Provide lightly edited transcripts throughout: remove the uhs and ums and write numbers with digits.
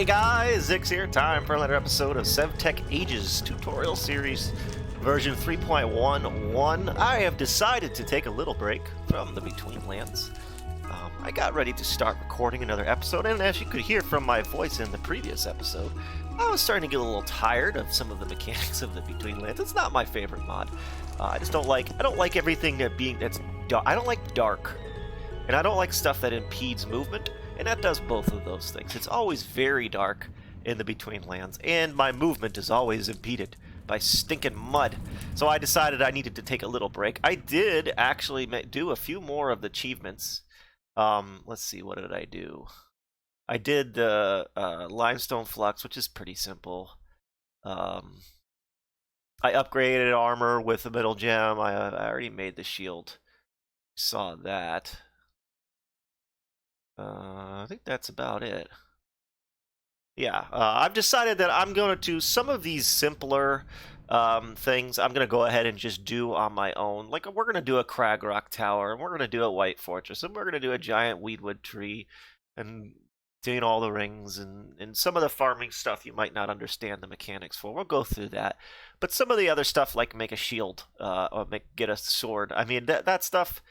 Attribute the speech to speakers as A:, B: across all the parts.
A: Hey guys, Zix here. Time for another episode of Sevtech Ages tutorial series version 3.11. I have decided to take a little break from the Between Lands. I got ready to start recording another episode, and as you could hear from my voice in the previous episode, I was starting to get a little tired of some of the mechanics of the Between Lands. It's not my favorite mod. I don't like everything that's dark. I don't like dark, and I don't like stuff that impedes movement. And that does both of those things. It's always very dark in the Between Lands, and my movement is always impeded by stinking mud. So I decided I needed to take a little break. I did actually do a few more of the achievements. Let's see, what did I do? I did the Limestone Flux, which is pretty simple. I upgraded armor with the middle gem. I already made the shield. Saw that. I think that's about it. Yeah, I've decided that I'm going to do some of these simpler things. I'm going to go ahead and just do on my own. Like, we're going to do a Crag Rock Tower, and we're going to do a White Fortress, and we're going to do a giant Weedwood Tree, and doing all the rings, and some of the farming stuff you might not understand the mechanics for. We'll go through that. But some of the other stuff, like make a shield, or get a sword, I mean, that stuff...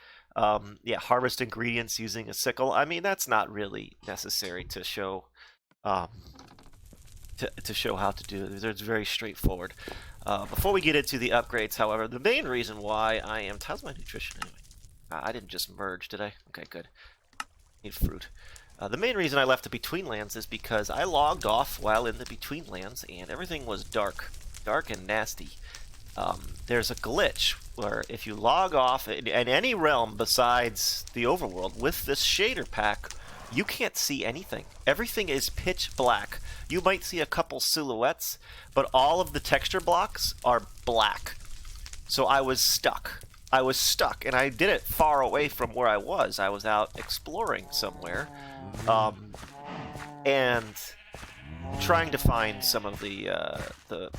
A: yeah, harvest ingredients using a sickle. I mean, that's not really necessary to show to show how to do it. It's very straightforward. Before we get into the upgrades, however, the main reason why I am... How's my nutrition anyway? I didn't just merge, did I? Okay, good. Need fruit. The main reason I left the Between Lands is because I logged off while in the Between Lands, and everything was dark and nasty. There's a glitch where if you log off in any realm besides the Overworld with this shader pack, you can't see anything. Everything is pitch black. You might see a couple silhouettes, but all of the texture blocks are black. So I was stuck. And I did it far away from where I was. I was out exploring somewhere, and trying to find some of the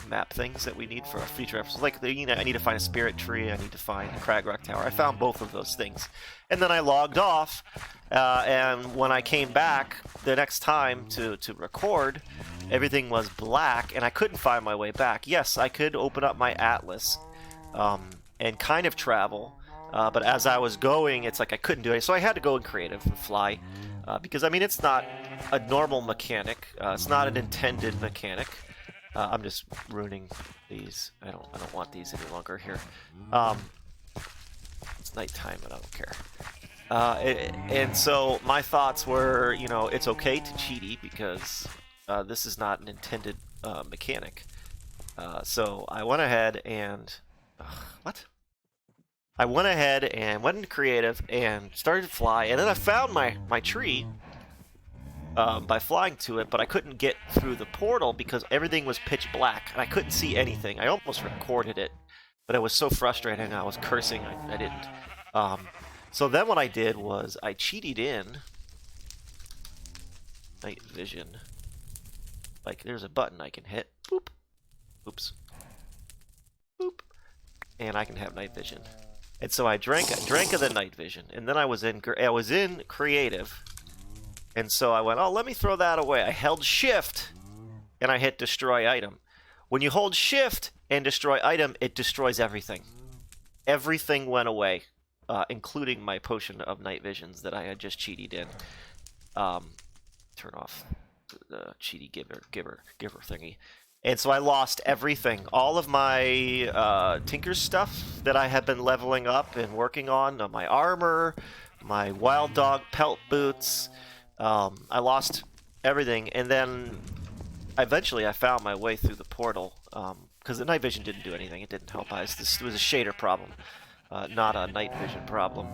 A: map things that we need for a future episode. Like, I need to find a spirit tree, I need to find a Crag Rock Tower. I found both of those things. And then I logged off, and when I came back the next time to record, everything was black, and I couldn't find my way back. Yes, I could open up my atlas and kind of travel, but as I was going, it's like I couldn't do it. So I had to go in creative and fly. Because, I mean, it's not a normal mechanic. It's not an intended mechanic. I'm just ruining these. I don't want these any longer here. It's nighttime, but I don't care. And so my thoughts were, it's okay to cheaty because this is not an intended mechanic. So I went ahead and... what? I went ahead and went into creative and started to fly, and then I found my tree by flying to it, but I couldn't get through the portal because everything was pitch black, and I couldn't see anything. I almost recorded it, but it was so frustrating. I was cursing. I didn't. So then what I did was I cheated in night vision. Like, there's a button I can hit. Boop. Oops. Boop. And I can have night vision. And so I drank of the night vision, and then I was in creative, and so I went, oh, let me throw that away. I held shift, and I hit destroy item. When you hold shift and destroy item, it destroys everything. Everything went away, including my potion of night visions that I had just cheated in. Turn off the cheaty giver thingy. And so I lost everything. All of my Tinker's stuff that I had been leveling up and working on, my armor, my Wild Dog pelt boots, I lost everything. And then eventually I found my way through the portal, because the night vision didn't do anything. It didn't help. It was a shader problem, not a night vision problem.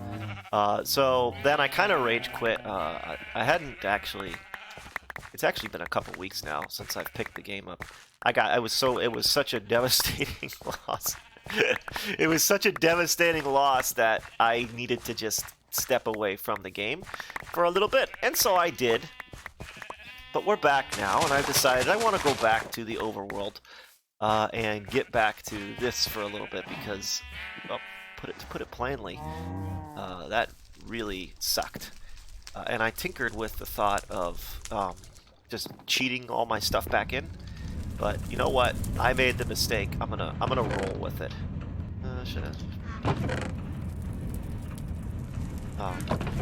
A: So then I kind of rage quit. I hadn't actually... It's actually been a couple weeks now since I've picked the game up. It was such a devastating loss. It was such a devastating loss that I needed to just step away from the game for a little bit. And so I did. But we're back now, and I've decided I want to go back to the Overworld and get back to this for a little bit because, well, to put it plainly, that really sucked. And I tinkered with the thought of just cheating all my stuff back in. But you know what? I made the mistake. I'm gonna roll with it. Should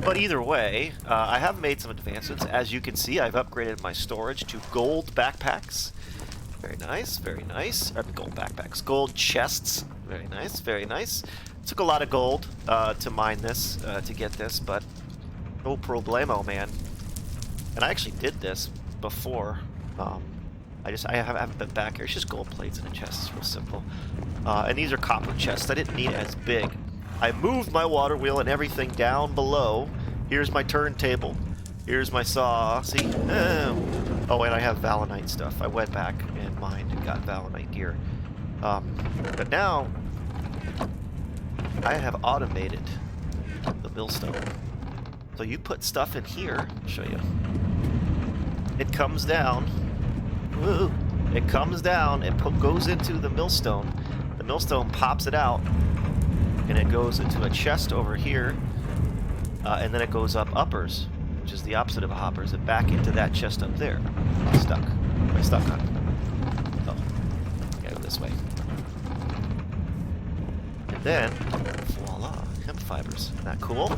A: but either way, I have made some advancements. As you can see, I've upgraded my storage to gold backpacks. Very nice, very nice. Gold backpacks, gold chests. Very nice, very nice. Took a lot of gold to mine this, to get this, but no problemo, man. And I actually did this before. I haven't been back here. It's just gold plates in a chest. It's real simple. And these are copper chests. I didn't need it as big. I moved my water wheel and everything down below. Here's my turntable. Here's my saw. See? Oh, and I have Valinite stuff. I went back and mined and got Valinite gear. But now, I have automated the millstone. So you put stuff in here. I'll show you. It comes down. Woo! It comes down. It goes into the millstone. The millstone pops it out, and it goes into a chest over here, and then it goes up uppers, which is the opposite of a hoppers, and back into that chest up there. I'm stuck. Am I stuck on? Oh, I gotta go this way. And then, voila, hemp fibers. Isn't that cool?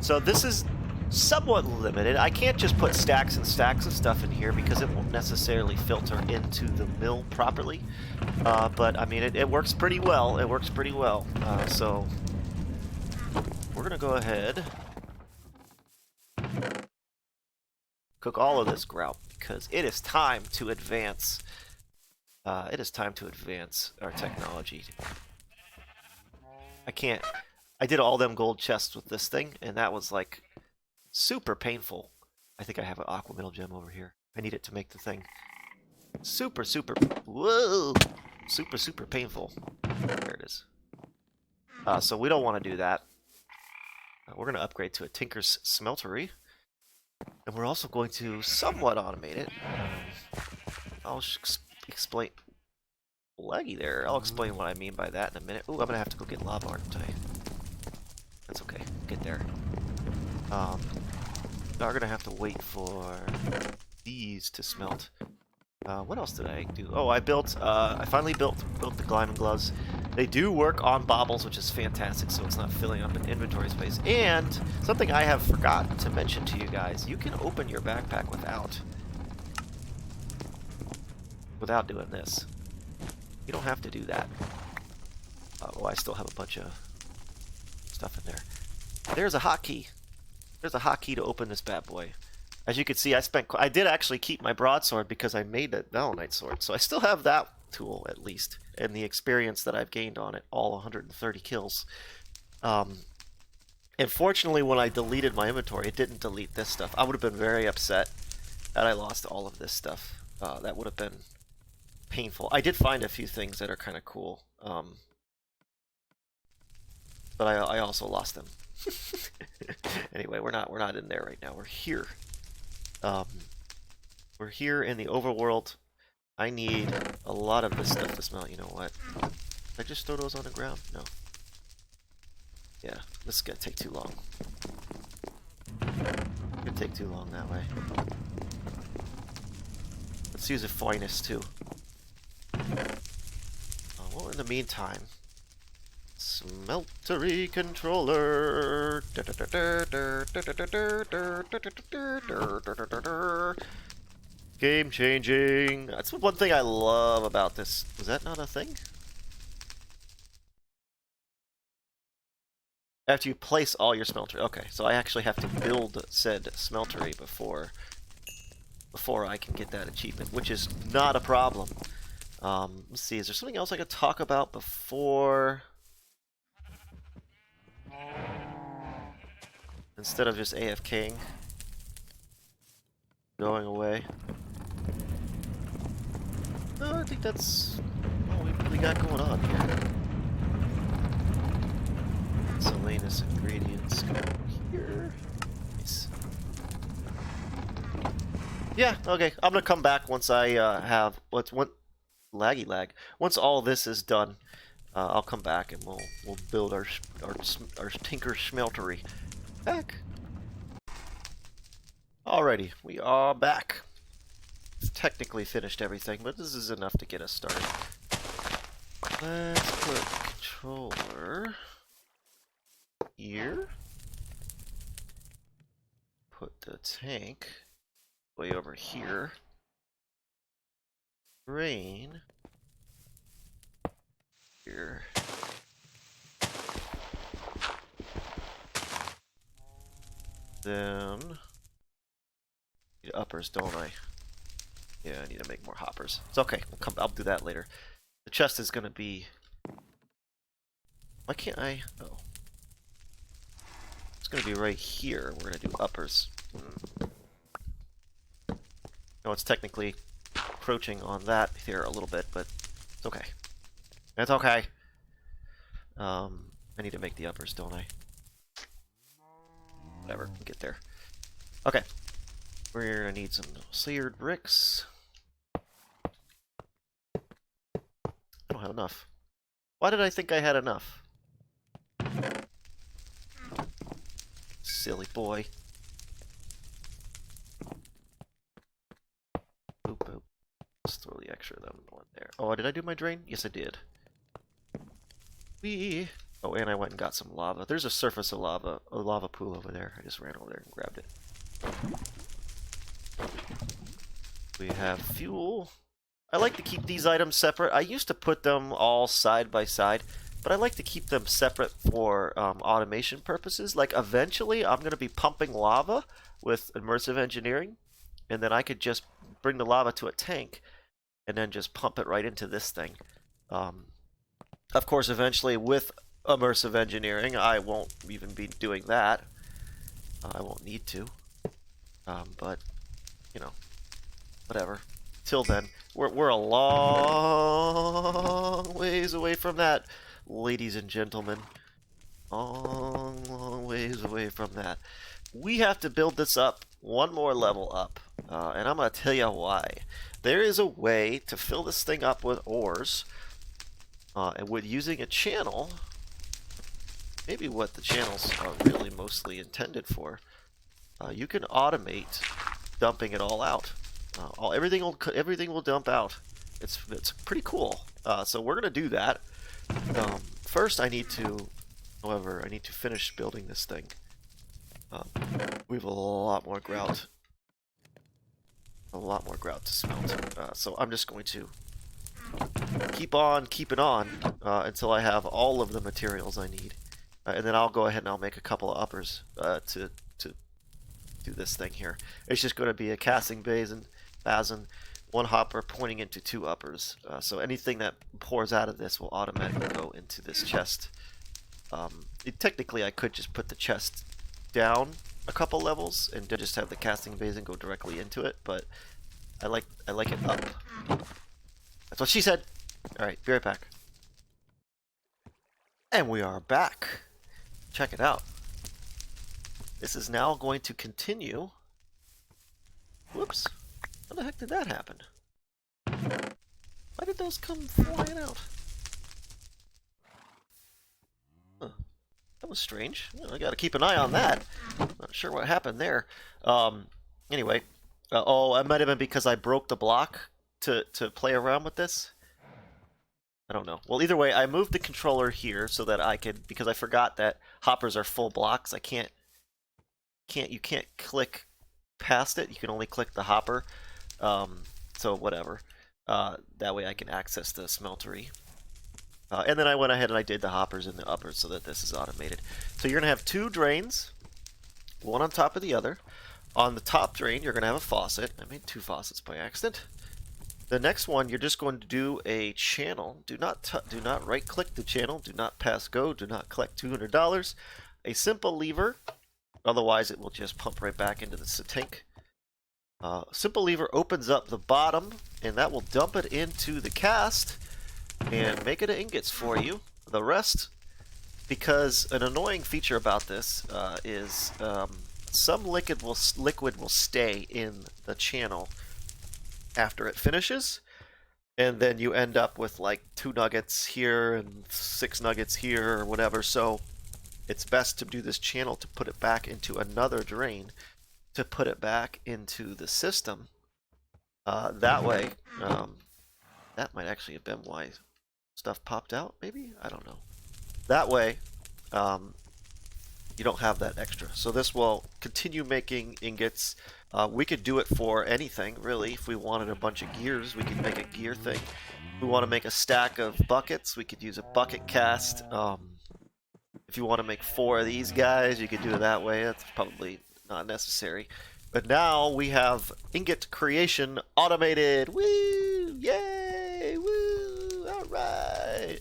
A: So this is somewhat limited. I can't just put stacks and stacks of stuff in here because it won't necessarily filter into the mill properly. But I mean, it works pretty well. It works pretty well. So we're gonna go ahead, cook all of this grout because it is time to advance. It is time to advance our technology. I did all them gold chests with this thing, and that was like super painful. I think I have an aqua metal gem over here. I need it to make the thing. Super, whoa! Super painful. There it is. So we don't want to do that. We're going to upgrade to a Tinker's Smeltery. And we're also going to somewhat automate it. I'll explain... Laggy there. I'll explain what I mean by that in a minute. Ooh, I'm going to have to go get lava, aren't I? That's okay. Get there. We're gonna have to wait for these to smelt. What else did I do? Oh, I finally built the climbing gloves. They do work on baubles, which is fantastic, so it's not filling up an inventory space. And something I have forgotten to mention to you guys, you can open your backpack without doing this. You don't have to do that. Oh, I still have a bunch of stuff in there. There's a hotkey. There's a hotkey to open this bad boy. As you can see, I did actually keep my broadsword because I made a Valinite sword, so I still have that tool at least, and the experience that I've gained on it, all 130 kills. And fortunately, when I deleted my inventory, it didn't delete this stuff. I would have been very upset that I lost all of this stuff. That would have been painful. I did find a few things that are kind of cool, but I also lost them. Anyway, we're not in there right now. We're here. We're here in the overworld. I need a lot of this stuff to smelt. You know what? Did I just throw those on the ground? No. Yeah, this is gonna take too long. It's gonna take too long that way. Let's use a finest too. Well, in the meantime, smeltery controller. Game changing. That's one thing I love about this. Was that not a thing? After you place all your smeltery. Okay, so I actually have to build said smeltery before I can get that achievement, which is not a problem. Let's see, is there something else I could talk about before? Instead of just AFKing. Going away. No, I think that's all we really got going on here. Miscellaneous ingredients go here. Nice. Yeah, okay. I'm gonna come back once I have laggy lag. Once all this is done, I'll come back and we'll build our Tinker Smeltery. Back. Alrighty, we are back. technically finished everything, but this is enough to get us started. Let's put the controller here. Put the tank way over here. Drain here. Then need uppers, don't I? Yeah, I need to make more hoppers. It's okay. I'll do that later. The chest is gonna be. Why can't I? Oh, it's gonna be right here. We're gonna do uppers. No, it's technically encroaching on that here a little bit, but it's okay. It's okay. I need to make the uppers, don't I? Whatever, we'll get there. Okay. We're gonna need some seared bricks. I don't have enough. Why did I think I had enough? Silly boy. Boop, boop. Let's throw the extra of them one there. Oh, did I do my drain? Yes, I did. Oh, and I went and got some lava. There's a surface of lava, a lava pool over there. I just ran over there and grabbed it. We have fuel. I like to keep these items separate. I used to put them all side by side, but I like to keep them separate for automation purposes. Like eventually I'm going to be pumping lava with immersive engineering, and then I could just bring the lava to a tank and then just pump it right into this thing. Of course, eventually with immersive engineering, I won't even be doing that. I won't need to. But, you know, whatever. Till then, we're a long ways away from that, ladies and gentlemen. Long, long ways away from that. We have to build this up one more level up, and I'm going to tell you why. There is a way to fill this thing up with ores, and with using a channel, maybe what the channels are really mostly intended for. You can automate dumping it all out. Everything will dump out. It's pretty cool. So we're gonna do that. First, I need to finish building this thing. We have a lot more grout. To smelt. So I'm just going to keep on keeping on until I have all of the materials I need, and then I'll go ahead and I'll make a couple of uppers to do this thing here. It's just going to be a casting basin, one hopper pointing into two uppers. So anything that pours out of this will automatically go into this chest. Technically, I could just put the chest down a couple levels and just have the casting basin go directly into it, but I like it up. That's what she said. All right, be right back. And we are back. Check it out. This is now going to continue. Whoops. How the heck did that happen? Why did those come flying out? Huh. That was strange. I gotta keep an eye on that. Not sure what happened there. Anyway. Oh, it might have been because I broke the block to play around with this. I don't know. Well, either way, I moved the controller here so that I could, because I forgot that hoppers are full blocks. You can't click past it. You can only click the hopper. So whatever. That way I can access the smeltery. And then I went ahead and I did the hoppers and the uppers so that this is automated. So you're going to have two drains, one on top of the other. On the top drain, you're going to have a faucet. I made two faucets by accident. The next one, you're just going to do a channel. Do not right-click the channel. Do not pass go. Do not collect $200. A simple lever. Otherwise, it will just pump right back into the tank. Simple lever opens up the bottom, and that will dump it into the cast and make it ingots for you. The rest, because an annoying feature about this is some liquid will stay in the channel after it finishes, and then you end up with like 2 nuggets here and 6 nuggets here or whatever. So it's best to do this channel to put it back into another drain, to put it back into the system, That way, that might actually have been why stuff popped out, maybe? I don't know. That way, you don't have that extra. So this will continue making ingots. We could do it for anything, really. If we wanted a bunch of gears, we could make a gear thing. If we want to make a stack of buckets, we could use a bucket cast. If you want to make 4 of these guys, you could do it that way. That's probably not necessary. But now we have ingot creation automated. Woo! Yay! Woo! All right.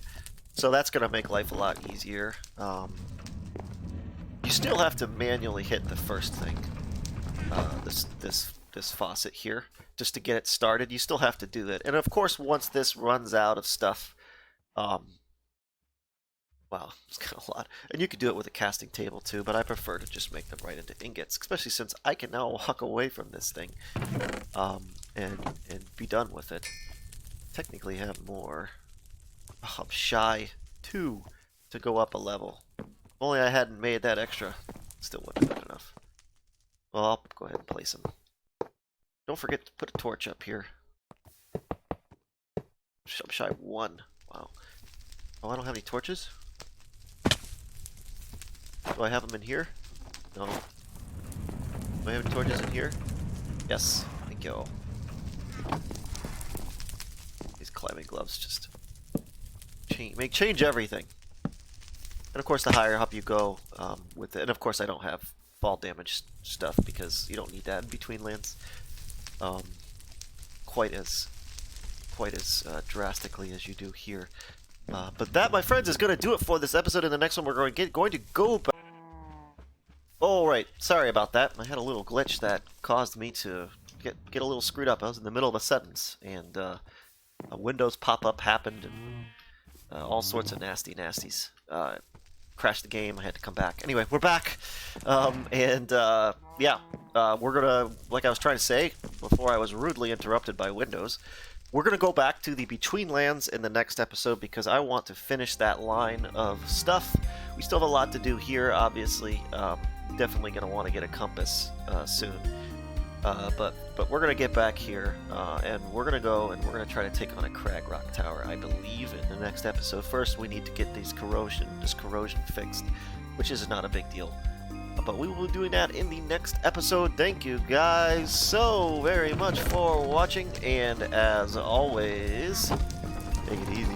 A: So that's going to make life a lot easier. You still have to manually hit the first thing. This faucet here, just to get it started. You still have to do that. And of course, once this runs out of stuff, wow, it's kind of a lot. And you could do it with a casting table too, but I prefer to just make them right into ingots, especially since I can now walk away from this thing and be done with it. Technically have more. Oh, I'm shy 2 to go up a level. If only I hadn't made that extra. Still wouldn't have been enough. Well, I'll go ahead and place them. Don't forget to put a torch up here. I'm shy 1. Wow. Oh, I don't have any torches? Do I have them in here? No. Do I have any torches in here? Yes. Thank you. These climbing gloves just change everything. And of course, the higher up you go with it, and of course, I don't have fall damage stuff because you don't need that in between lands quite as drastically as you do here. But that, my friends, is going to do it for this episode. In the next one, we're going to go back. Oh, right. Sorry about that. I had a little glitch that caused me to get a little screwed up. I was in the middle of a sentence, and a Windows pop-up happened, and all sorts of nasties. Crashed the game. I had to come back. Anyway, we're back, yeah, we're gonna, like I was trying to say before I was rudely interrupted by Windows, we're gonna go back to the Between Lands in the next episode because I want to finish that line of stuff. We still have a lot to do here, obviously. Definitely gonna want to get a compass soon. But we're gonna get back here, and we're gonna go and we're gonna try to take on a Crag Rock Tower, I believe, in the next episode. First, we need to get this corrosion fixed, which is not a big deal. But we will be doing that in the next episode. Thank you guys so very much for watching, and as always, take it easy.